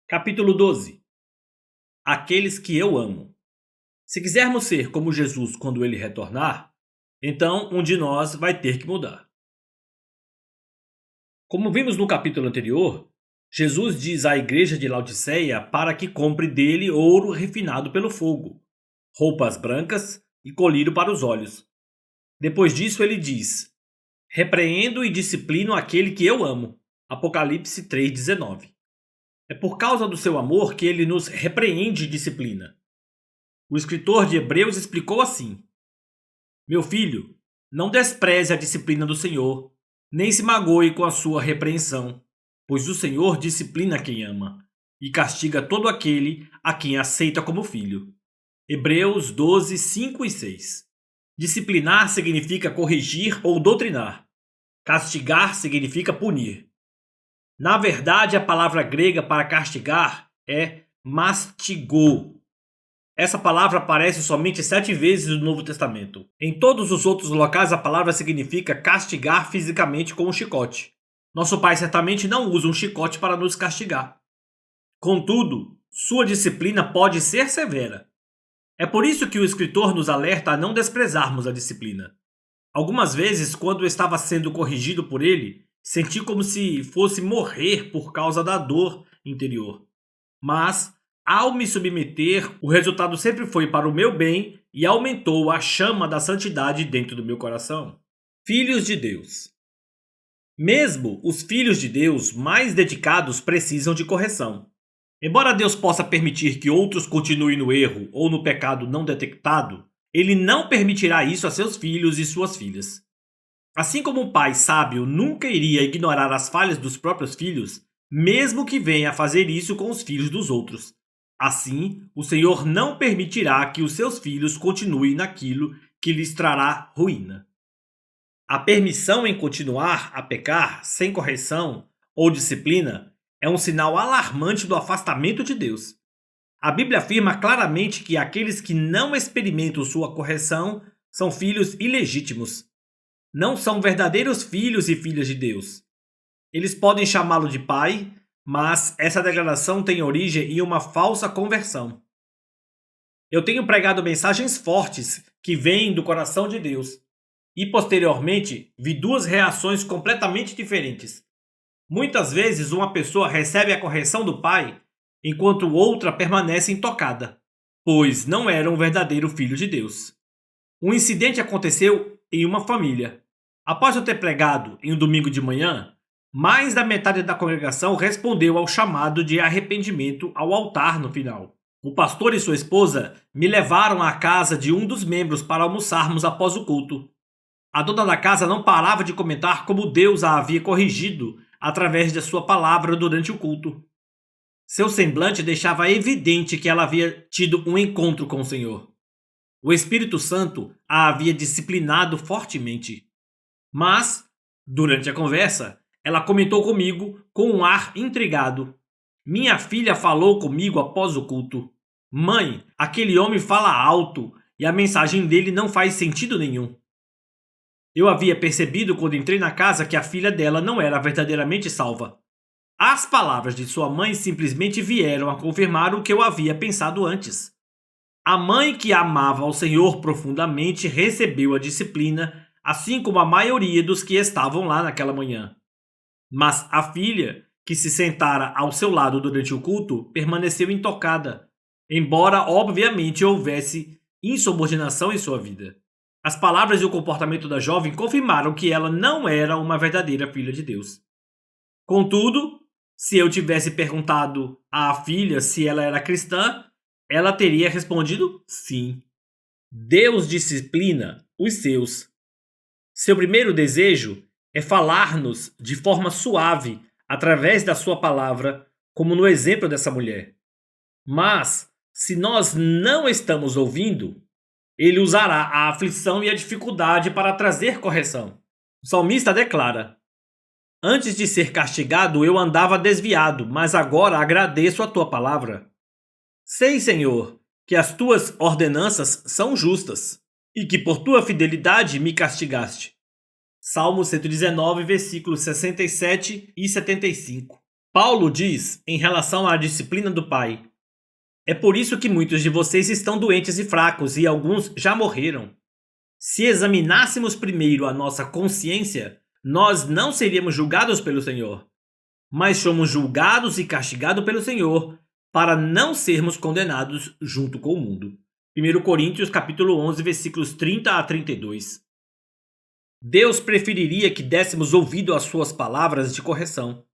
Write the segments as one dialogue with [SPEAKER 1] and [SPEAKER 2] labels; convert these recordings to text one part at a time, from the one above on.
[SPEAKER 1] Capítulo 12. Aqueles que eu amo. Se quisermos ser como Jesus quando ele retornar, então um de nós vai ter que mudar. Como vimos no capítulo anterior, Jesus diz à igreja de Laodiceia para que compre dele ouro refinado pelo fogo, roupas brancas e colírio para os olhos. Depois disso ele diz: repreendo e disciplino aquele que eu amo. Apocalipse 3,19. É por causa do seu amor que ele nos repreende e disciplina. O escritor de Hebreus explicou assim: meu filho, não despreze a disciplina do Senhor, nem se magoe com a sua repreensão, pois o Senhor disciplina quem ama e castiga todo aquele a quem aceita como filho. Hebreus 12, 5 e 6. Disciplinar significa corrigir ou doutrinar. Castigar significa punir. Na verdade, a palavra grega para castigar é mastigou. Essa palavra aparece somente 7 vezes no Novo Testamento. Em todos os outros locais, a palavra significa castigar fisicamente com um chicote. Nosso Pai certamente não usa um chicote para nos castigar. Contudo, sua disciplina pode ser severa. É por isso que o escritor nos alerta a não desprezarmos a disciplina. Algumas vezes, quando eu estava sendo corrigido por ele, senti como se fosse morrer por causa da dor interior. Mas, ao me submeter, o resultado sempre foi para o meu bem e aumentou a chama da santidade dentro do meu coração. Filhos de Deus. Mesmo os filhos de Deus mais dedicados precisam de correção. Embora Deus possa permitir que outros continuem no erro ou no pecado não detectado, ele não permitirá isso a seus filhos e suas filhas. Assim como um pai sábio nunca iria ignorar as falhas dos próprios filhos, mesmo que venha a fazer isso com os filhos dos outros. Assim, o Senhor não permitirá que os seus filhos continuem naquilo que lhes trará ruína. A permissão em continuar a pecar sem correção ou disciplina é um sinal alarmante do afastamento de Deus. A Bíblia afirma claramente que aqueles que não experimentam sua correção são filhos ilegítimos. Não são verdadeiros filhos e filhas de Deus. Eles podem chamá-lo de pai, mas essa declaração tem origem em uma falsa conversão. Eu tenho pregado mensagens fortes que vêm do coração de Deus e, posteriormente, vi duas reações completamente diferentes. Muitas vezes uma pessoa recebe a correção do pai, enquanto outra permanece intocada, pois não era um verdadeiro filho de Deus. Um incidente aconteceu em uma família. Após eu ter pregado em um domingo de manhã, mais da metade da congregação respondeu ao chamado de arrependimento ao altar no final. O pastor e sua esposa me levaram à casa de um dos membros para almoçarmos após o culto. A dona da casa não parava de comentar como Deus a havia corrigido através de sua palavra durante o culto. Seu semblante deixava evidente que ela havia tido um encontro com o Senhor. O Espírito Santo a havia disciplinado fortemente. Mas, durante a conversa, ela comentou comigo com um ar intrigado. Minha filha falou comigo após o culto. Mãe, aquele homem fala alto e a mensagem dele não faz sentido nenhum. Eu havia percebido quando entrei na casa que a filha dela não era verdadeiramente salva. As palavras de sua mãe simplesmente vieram a confirmar o que eu havia pensado antes. A mãe que amava ao Senhor profundamente recebeu a disciplina, assim como a maioria dos que estavam lá naquela manhã. Mas a filha, que se sentara ao seu lado durante o culto, permaneceu intocada, embora obviamente houvesse insubordinação em sua vida. As palavras e o comportamento da jovem confirmaram que ela não era uma verdadeira filha de Deus. Contudo, se eu tivesse perguntado à filha se ela era cristã, ela teria respondido sim. Deus disciplina os seus. Seu primeiro desejo é falar-nos de forma suave através da sua palavra, como no exemplo dessa mulher. Mas, se nós não estamos ouvindo, ele usará a aflição e a dificuldade para trazer correção. O salmista declara: antes de ser castigado eu andava desviado, mas agora agradeço a tua palavra. Sei, Senhor, que as tuas ordenanças são justas e que por tua fidelidade me castigaste. Salmo 119, versículos 67 e 75. Paulo diz em relação à disciplina do Pai: é por isso que muitos de vocês estão doentes e fracos, e alguns já morreram. Se examinássemos primeiro a nossa consciência, nós não seríamos julgados pelo Senhor, mas somos julgados e castigados pelo Senhor, para não sermos condenados junto com o mundo. 1 Coríntios capítulo 11, versículos 30 a 32. Deus preferiria que dessemos ouvido às suas palavras de correção.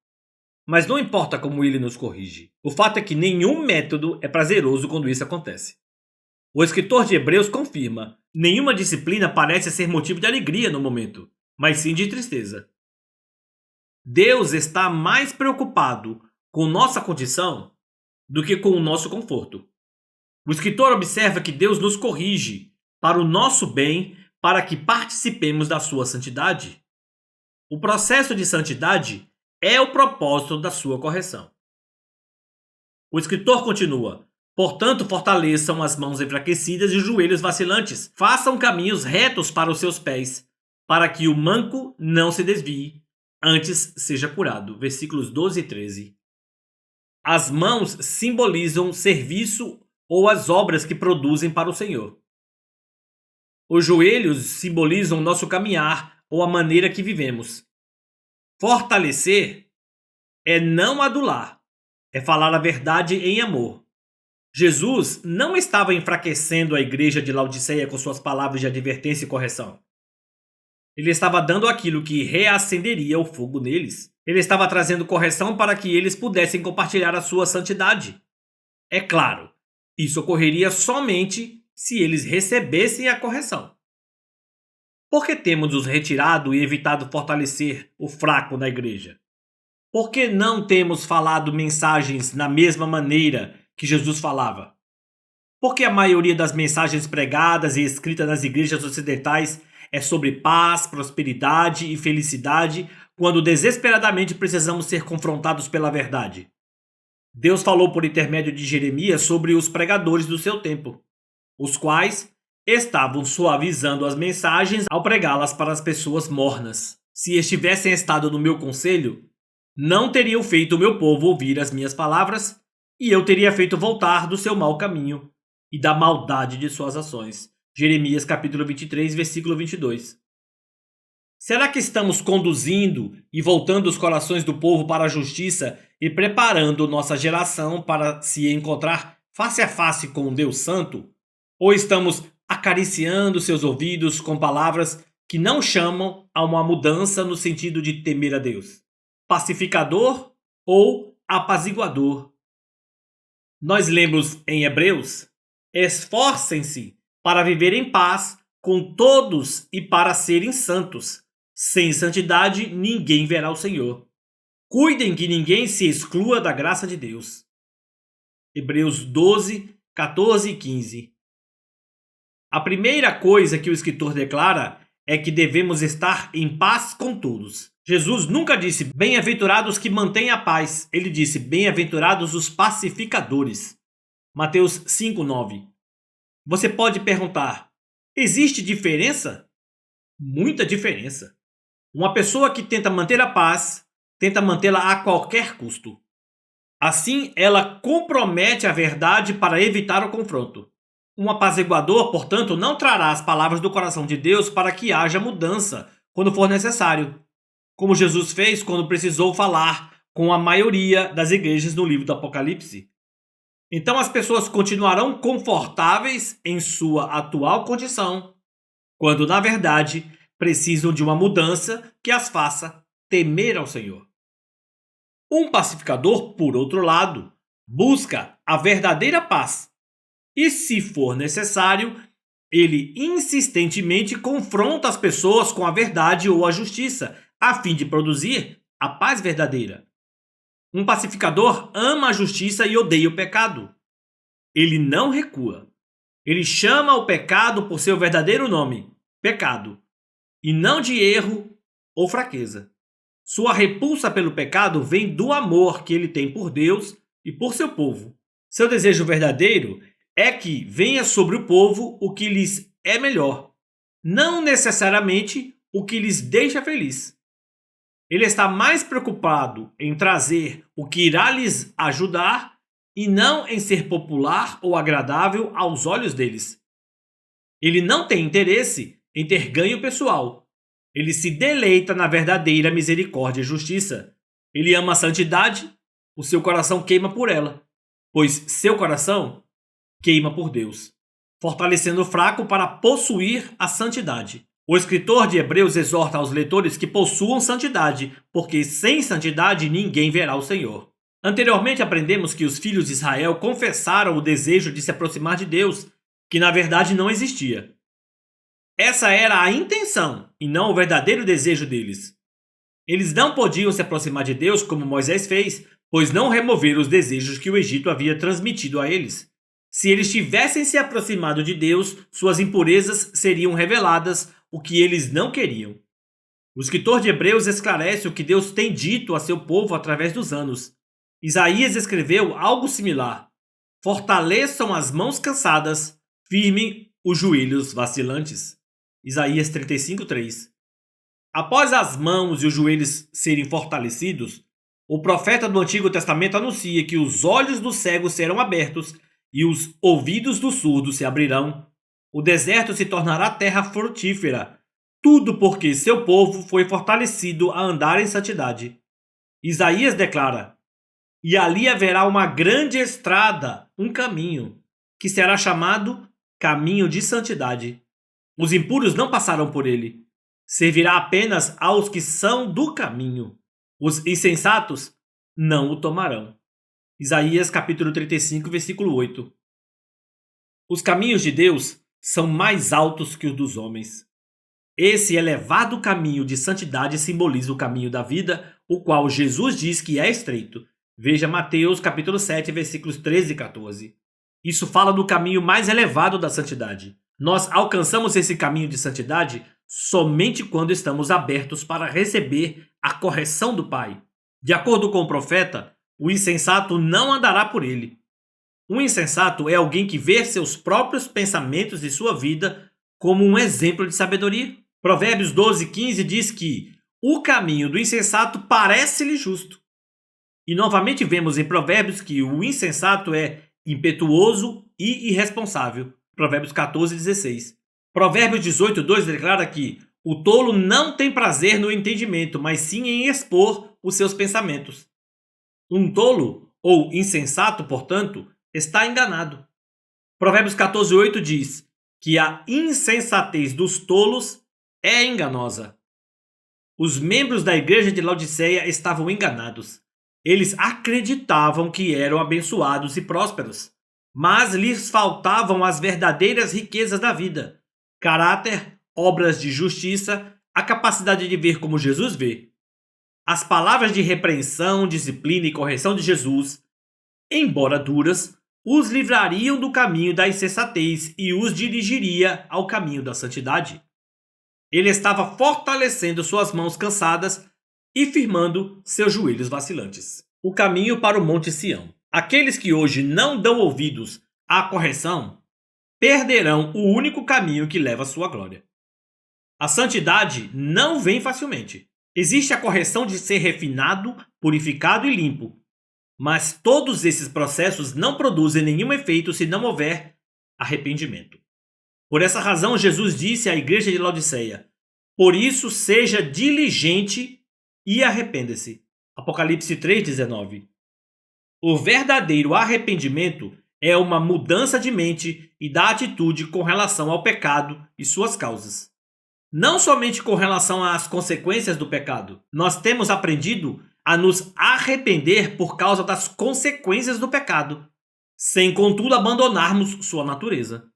[SPEAKER 1] Mas não importa como ele nos corrige. O fato é que nenhum método é prazeroso quando isso acontece. O escritor de Hebreus confirma: nenhuma disciplina parece ser motivo de alegria no momento, mas sim de tristeza. Deus está mais preocupado com nossa condição do que com o nosso conforto. O escritor observa que Deus nos corrige para o nosso bem, para que participemos da sua santidade. O processo de santidade é o propósito da sua correção. O escritor continua: portanto, fortaleçam as mãos enfraquecidas e os joelhos vacilantes. Façam caminhos retos para os seus pés, para que o manco não se desvie, antes seja curado. Versículos 12 e 13. As mãos simbolizam serviço ou as obras que produzem para o Senhor. Os joelhos simbolizam nosso caminhar ou a maneira que vivemos. Fortalecer é não adular, é falar a verdade em amor. Jesus não estava enfraquecendo a igreja de Laodiceia com suas palavras de advertência e correção. Ele estava dando aquilo que reacenderia o fogo neles. Ele estava trazendo correção para que eles pudessem compartilhar a sua santidade. É claro, isso ocorreria somente se eles recebessem a correção. Por que temos nos retirado e evitado fortalecer o fraco na igreja? Por que não temos falado mensagens na mesma maneira que Jesus falava? Por que a maioria das mensagens pregadas e escritas nas igrejas ocidentais é sobre paz, prosperidade e felicidade, quando desesperadamente precisamos ser confrontados pela verdade? Deus falou por intermédio de Jeremias sobre os pregadores do seu tempo, os quais estavam suavizando as mensagens ao pregá-las para as pessoas mornas. Se estivessem estado no meu conselho, não teriam feito o meu povo ouvir as minhas palavras, e eu teria feito voltar do seu mau caminho e da maldade de suas ações. Jeremias capítulo 23, versículo 22. Será que estamos conduzindo e voltando os corações do povo para a justiça e preparando nossa geração para se encontrar face a face com um Deus Santo? Ou estamos acariciando seus ouvidos com palavras que não chamam a uma mudança no sentido de temer a Deus? Pacificador ou apaziguador? Nós lemos em Hebreus: esforcem-se para viver em paz com todos e para serem santos. Sem santidade, ninguém verá o Senhor. Cuidem que ninguém se exclua da graça de Deus. Hebreus 12, 14 e 15. A primeira coisa que o escritor declara é que devemos estar em paz com todos. Jesus nunca disse bem-aventurados que mantêm a paz. Ele disse bem-aventurados os pacificadores. Mateus 5, 9. Você pode perguntar: existe diferença? Muita diferença. Uma pessoa que tenta manter a paz, tenta mantê-la a qualquer custo. Assim, ela compromete a verdade para evitar o confronto. Um apaziguador, portanto, não trará as palavras do coração de Deus para que haja mudança quando for necessário, como Jesus fez quando precisou falar com a maioria das igrejas no livro do Apocalipse. Então as pessoas continuarão confortáveis em sua atual condição, quando na verdade precisam de uma mudança que as faça temer ao Senhor. Um pacificador, por outro lado, busca a verdadeira paz e, se for necessário, ele insistentemente confronta as pessoas com a verdade ou a justiça, a fim de produzir a paz verdadeira. Um pacificador ama a justiça e odeia o pecado. Ele não recua. Ele chama o pecado por seu verdadeiro nome, pecado, e não de erro ou fraqueza. Sua repulsa pelo pecado vem do amor que ele tem por Deus e por seu povo. Seu desejo verdadeiro é que venha sobre o povo o que lhes é melhor, não necessariamente o que lhes deixa feliz. Ele está mais preocupado em trazer o que irá lhes ajudar e não em ser popular ou agradável aos olhos deles. Ele não tem interesse em ter ganho pessoal. Ele se deleita na verdadeira misericórdia e justiça. Ele ama a santidade, o seu coração queima por ela, pois seu coração queima por Deus, fortalecendo o fraco para possuir a santidade. O escritor de Hebreus exorta aos leitores que possuam santidade, porque sem santidade ninguém verá o Senhor. Anteriormente aprendemos que os filhos de Israel confessaram o desejo de se aproximar de Deus, que na verdade não existia. Essa era a intenção e não o verdadeiro desejo deles. Eles não podiam se aproximar de Deus como Moisés fez, pois não removeram os desejos que o Egito havia transmitido a eles. Se eles tivessem se aproximado de Deus, suas impurezas seriam reveladas, o que eles não queriam. O escritor de Hebreus esclarece o que Deus tem dito a seu povo através dos anos. Isaías escreveu algo similar. Fortaleçam as mãos cansadas, firmem os joelhos vacilantes. Isaías 35:3. Após as mãos e os joelhos serem fortalecidos, o profeta do Antigo Testamento anuncia que os olhos dos cegos serão abertos e os ouvidos dos surdos se abrirão. O deserto se tornará terra frutífera, tudo porque seu povo foi fortalecido a andar em santidade. Isaías declara: e ali haverá uma grande estrada, um caminho, que será chamado caminho de santidade. Os impuros não passarão por ele. Servirá apenas aos que são do caminho. Os insensatos não o tomarão. Isaías capítulo 35, versículo 8. Os caminhos de Deus são mais altos que os dos homens. Esse elevado caminho de santidade simboliza o caminho da vida, o qual Jesus diz que é estreito. Veja Mateus capítulo 7, versículos 13 e 14. Isso fala do caminho mais elevado da santidade. Nós alcançamos esse caminho de santidade somente quando estamos abertos para receber a correção do Pai. De acordo com o profeta, o insensato não andará por ele. Um insensato é alguém que vê seus próprios pensamentos e sua vida como um exemplo de sabedoria. Provérbios 12:15 diz que o caminho do insensato parece-lhe justo. E novamente vemos em Provérbios que o insensato é impetuoso e irresponsável. Provérbios 14:16. Provérbios 18:2 declara que o tolo não tem prazer no entendimento, mas sim em expor os seus pensamentos. Um tolo, ou insensato, portanto, está enganado. Provérbios 14:8 diz que a insensatez dos tolos é enganosa. Os membros da igreja de Laodiceia estavam enganados. Eles acreditavam que eram abençoados e prósperos, mas lhes faltavam as verdadeiras riquezas da vida: caráter, obras de justiça, a capacidade de ver como Jesus vê. As palavras de repreensão, disciplina e correção de Jesus, embora duras, os livrariam do caminho da insensatez e os dirigiria ao caminho da santidade. Ele estava fortalecendo suas mãos cansadas e firmando seus joelhos vacilantes. O caminho para o Monte Sião. Aqueles que hoje não dão ouvidos à correção perderão o único caminho que leva à sua glória. A santidade não vem facilmente. Existe a correção de ser refinado, purificado e limpo. Mas todos esses processos não produzem nenhum efeito se não houver arrependimento. Por essa razão, Jesus disse à igreja de Laodiceia: por isso seja diligente e arrependa-se. Apocalipse 3,19. O verdadeiro arrependimento é uma mudança de mente e da atitude com relação ao pecado e suas causas. Não somente com relação às consequências do pecado. Nós temos aprendido a nos arrepender por causa das consequências do pecado, sem contudo abandonarmos sua natureza.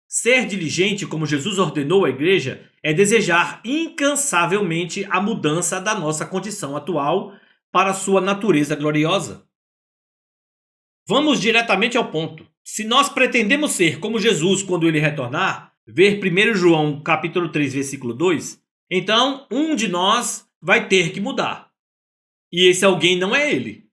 [SPEAKER 1] Ser diligente, como Jesus ordenou à igreja, é desejar incansavelmente a mudança da nossa condição atual para sua natureza gloriosa. Vamos diretamente ao ponto. Se nós pretendemos ser como Jesus quando ele retornar, ver 1 João capítulo 3, versículo 2, então um de nós vai ter que mudar. E esse alguém não é ele.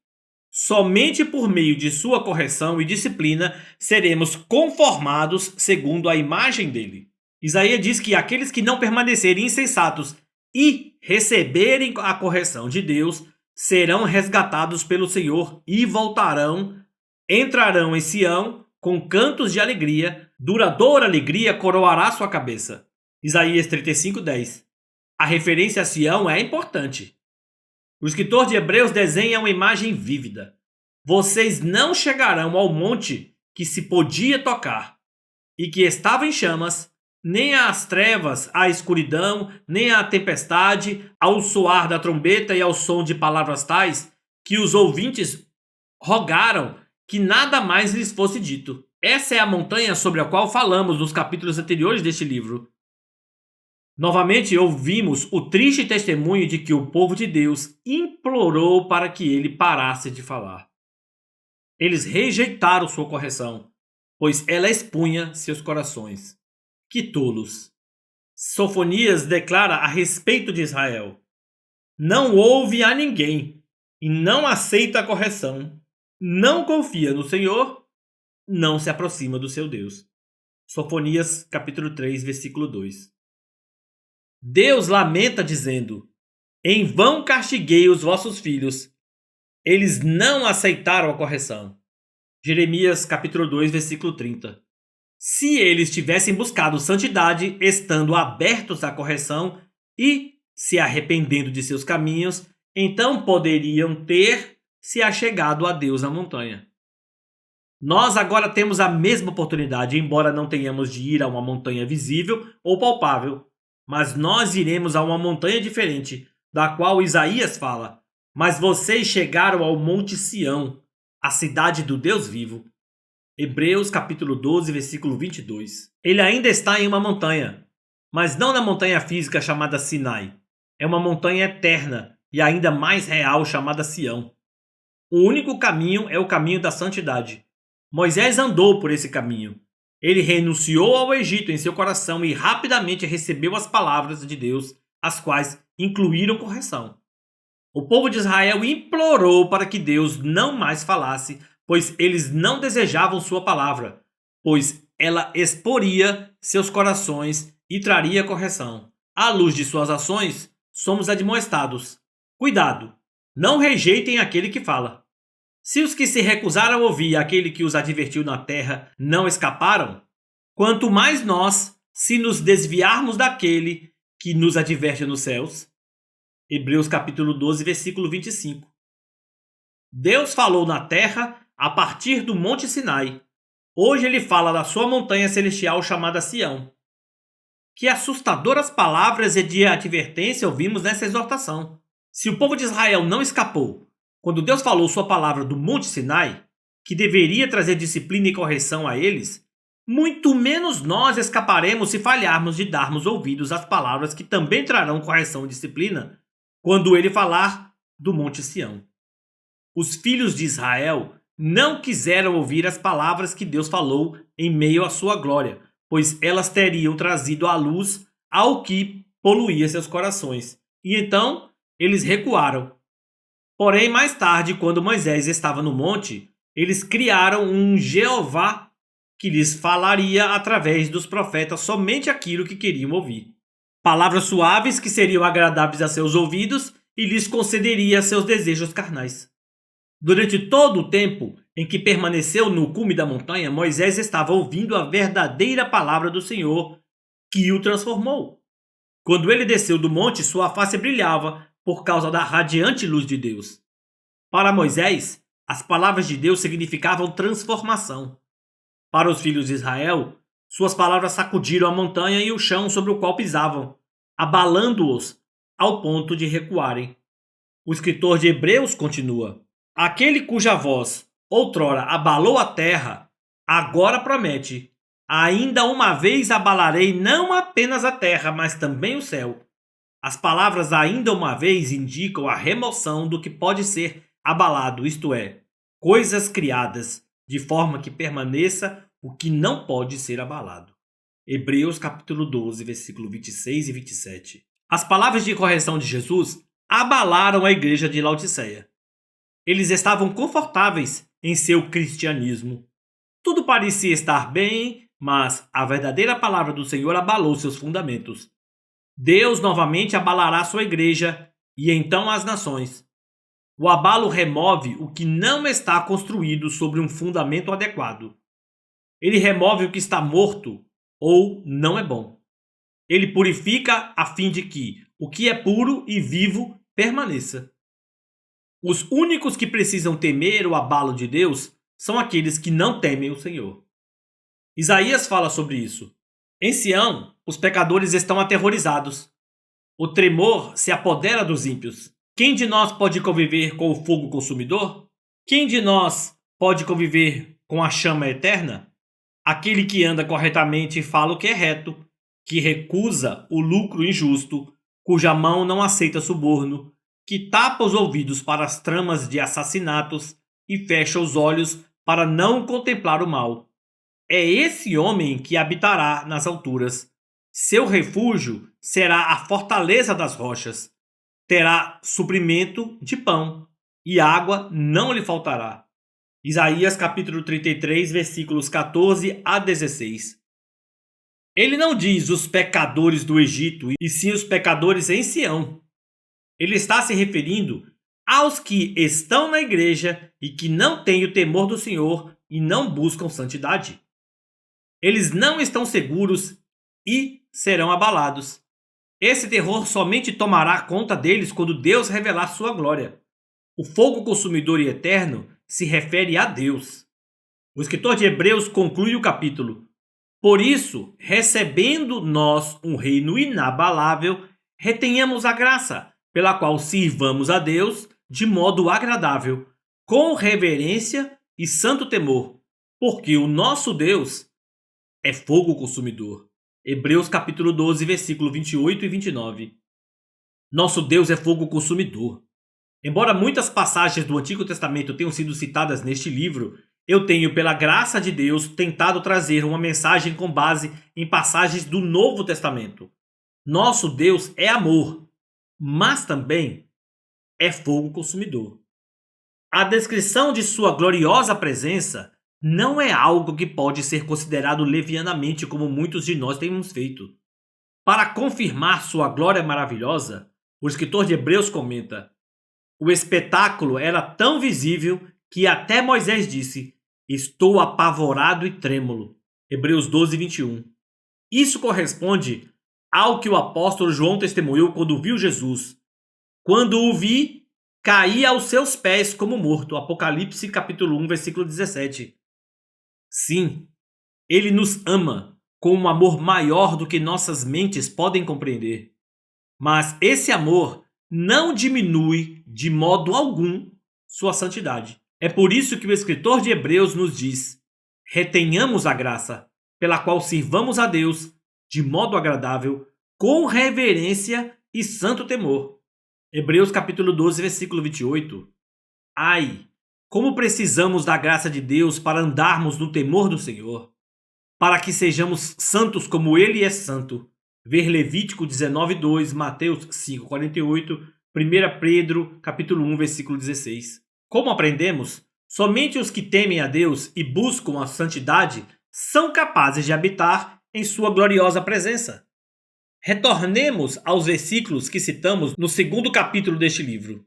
[SPEAKER 1] Somente por meio de sua correção e disciplina seremos conformados segundo a imagem dele. Isaías diz que aqueles que não permanecerem insensatos e receberem a correção de Deus, serão resgatados pelo Senhor e voltarão, entrarão em Sião com cantos de alegria, duradoura alegria coroará sua cabeça. Isaías 35:10. A referência a Sião é importante. O escritor de Hebreus desenha uma imagem vívida. Vocês não chegarão ao monte que se podia tocar e que estava em chamas, nem às trevas, à escuridão, nem à tempestade, ao soar da trombeta e ao som de palavras tais, que os ouvintes rogaram que nada mais lhes fosse dito. Essa é a montanha sobre a qual falamos nos capítulos anteriores deste livro. Novamente ouvimos o triste testemunho de que o povo de Deus implorou para que ele parasse de falar. Eles rejeitaram sua correção, pois ela expunha seus corações. Que tolos! Sofonias declara a respeito de Israel: não ouve a ninguém e não aceita a correção, não confia no Senhor, não se aproxima do seu Deus. Sofonias capítulo 3, versículo 2. Deus lamenta dizendo: em vão castiguei os vossos filhos, eles não aceitaram a correção. Jeremias capítulo 2, versículo 30. Se eles tivessem buscado santidade, estando abertos à correção e se arrependendo de seus caminhos, então poderiam ter se achegado a Deus na montanha. Nós agora temos a mesma oportunidade, embora não tenhamos de ir a uma montanha visível ou palpável, mas nós iremos a uma montanha diferente, da qual Isaías fala: mas vocês chegaram ao Monte Sião, a cidade do Deus vivo. Hebreus capítulo 12, versículo 22. Ele ainda está em uma montanha, mas não na montanha física chamada Sinai. É uma montanha eterna e ainda mais real chamada Sião. O único caminho é o caminho da santidade. Moisés andou por esse caminho. Ele renunciou ao Egito em seu coração e rapidamente recebeu as palavras de Deus, as quais incluíram correção. O povo de Israel implorou para que Deus não mais falasse, pois eles não desejavam sua palavra, pois ela exporia seus corações e traria correção. À luz de suas ações, somos admoestados. Cuidado, não rejeitem aquele que fala. Se os que se recusaram a ouvir aquele que os advertiu na terra não escaparam, quanto mais nós, se nos desviarmos daquele que nos adverte nos céus. Hebreus capítulo 12, versículo 25. Deus falou na terra a partir do Monte Sinai. Hoje ele fala da sua montanha celestial chamada Sião. Que assustadoras palavras e de advertência ouvimos nessa exortação. Se o povo de Israel não escapou quando Deus falou sua palavra do Monte Sinai, que deveria trazer disciplina e correção a eles, muito menos nós escaparemos se falharmos de darmos ouvidos às palavras que também trarão correção e disciplina quando ele falar do Monte Sião. Os filhos de Israel não quiseram ouvir as palavras que Deus falou em meio à sua glória, pois elas teriam trazido à luz ao que poluía seus corações. E então eles recuaram. Porém, mais tarde, quando Moisés estava no monte, eles criaram um Jeová que lhes falaria através dos profetas somente aquilo que queriam ouvir. Palavras suaves que seriam agradáveis a seus ouvidos e lhes concederia seus desejos carnais. Durante todo o tempo em que permaneceu no cume da montanha, Moisés estava ouvindo a verdadeira palavra do Senhor, que o transformou. Quando ele desceu do monte, sua face brilhava por causa da radiante luz de Deus. Para Moisés, as palavras de Deus significavam transformação. Para os filhos de Israel, suas palavras sacudiram a montanha e o chão sobre o qual pisavam, abalando-os ao ponto de recuarem. O escritor de Hebreus continua: aquele cuja voz outrora abalou a terra, agora promete: ainda uma vez abalarei não apenas a terra, mas também o céu. As palavras ainda uma vez indicam a remoção do que pode ser abalado, isto é, coisas criadas, de forma que permaneça o que não pode ser abalado. Hebreus capítulo 12, versículo 26 e 27. As palavras de correção de Jesus abalaram a igreja de Laodiceia. Eles estavam confortáveis em seu cristianismo. Tudo parecia estar bem, mas a verdadeira palavra do Senhor abalou seus fundamentos. Deus novamente abalará sua igreja e então as nações. O abalo remove o que não está construído sobre um fundamento adequado. Ele remove o que está morto ou não é bom. Ele purifica a fim de que o que é puro e vivo permaneça. Os únicos que precisam temer o abalo de Deus são aqueles que não temem o Senhor. Isaías fala sobre isso. Em Sião, os pecadores estão aterrorizados. O tremor se apodera dos ímpios. Quem de nós pode conviver com o fogo consumidor? Quem de nós pode conviver com a chama eterna? Aquele que anda corretamente e fala o que é reto, que recusa o lucro injusto, cuja mão não aceita suborno, que tapa os ouvidos para as tramas de assassinatos e fecha os olhos para não contemplar o mal. É esse homem que habitará nas alturas. Seu refúgio será a fortaleza das rochas. Terá suprimento de pão, e água não lhe faltará. Isaías capítulo 33, versículos 14 a 16. Ele não diz os pecadores do Egito, e sim os pecadores em Sião. Ele está se referindo aos que estão na igreja e que não têm o temor do Senhor e não buscam santidade. Eles não estão seguros e serão abalados. Esse terror somente tomará conta deles quando Deus revelar sua glória. O fogo consumidor e eterno se refere a Deus. O escritor de Hebreus conclui o capítulo. Por isso, recebendo nós um reino inabalável, retenhamos a graça, pela qual sirvamos a Deus de modo agradável, com reverência e santo temor, porque o nosso Deus é fogo consumidor. Hebreus capítulo 12, versículo 28 e 29. Nosso Deus é fogo consumidor. Embora muitas passagens do Antigo Testamento tenham sido citadas neste livro, eu tenho, pela graça de Deus, tentado trazer uma mensagem com base em passagens do Novo Testamento. Nosso Deus é amor, mas também é fogo consumidor. A descrição de sua gloriosa presença não é algo que pode ser considerado levianamente como muitos de nós temos feito. Para confirmar sua glória maravilhosa, o escritor de Hebreus comenta: o espetáculo era tão visível que até Moisés disse: estou apavorado e trêmulo. Hebreus 12, 21. Isso corresponde ao que o apóstolo João testemunhou quando viu Jesus. Quando o vi, caí aos seus pés como morto. Apocalipse capítulo 1, versículo 17. Sim, ele nos ama com um amor maior do que nossas mentes podem compreender. Mas esse amor não diminui de modo algum sua santidade. É por isso que o escritor de Hebreus nos diz: retenhamos a graça, pela qual sirvamos a Deus de modo agradável, com reverência e santo temor. Hebreus capítulo 12, versículo 28. Ai, como precisamos da graça de Deus para andarmos no temor do Senhor, para que sejamos santos como Ele é santo. Ver Levítico 19:2, Mateus 5:48, 1 Pedro capítulo 1, versículo 16. Como aprendemos, somente os que temem a Deus e buscam a santidade são capazes de habitar em sua gloriosa presença. Retornemos aos versículos que citamos no segundo capítulo deste livro.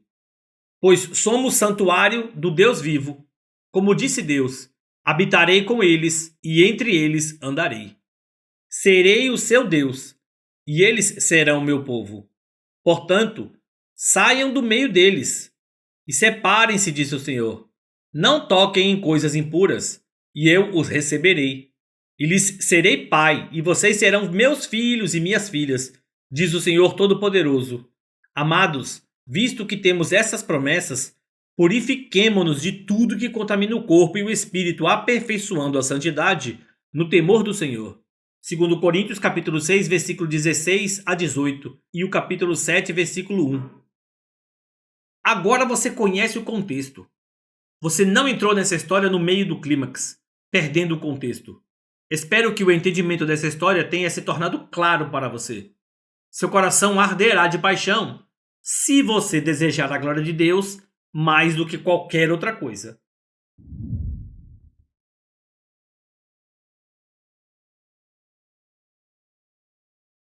[SPEAKER 1] Pois somos santuário do Deus vivo. Como disse Deus, habitarei com eles e entre eles andarei. Serei o seu Deus e eles serão meu povo. Portanto, saiam do meio deles e separem-se, disse o Senhor. Não toquem em coisas impuras, e eu os receberei. E lhes serei pai, e vocês serão meus filhos e minhas filhas, diz o Senhor Todo-Poderoso. Amados, visto que temos essas promessas, purifiquemo-nos de tudo que contamina o corpo e o espírito, aperfeiçoando a santidade no temor do Senhor. Segundo Coríntios capítulo 6, versículo 16 a 18 e o capítulo 7, versículo 1. Agora você conhece o contexto. Você não entrou nessa história no meio do clímax, perdendo o contexto. Espero que o entendimento dessa história tenha se tornado claro para você. Seu coração arderá de paixão se você desejar a glória de Deus mais do que qualquer outra coisa.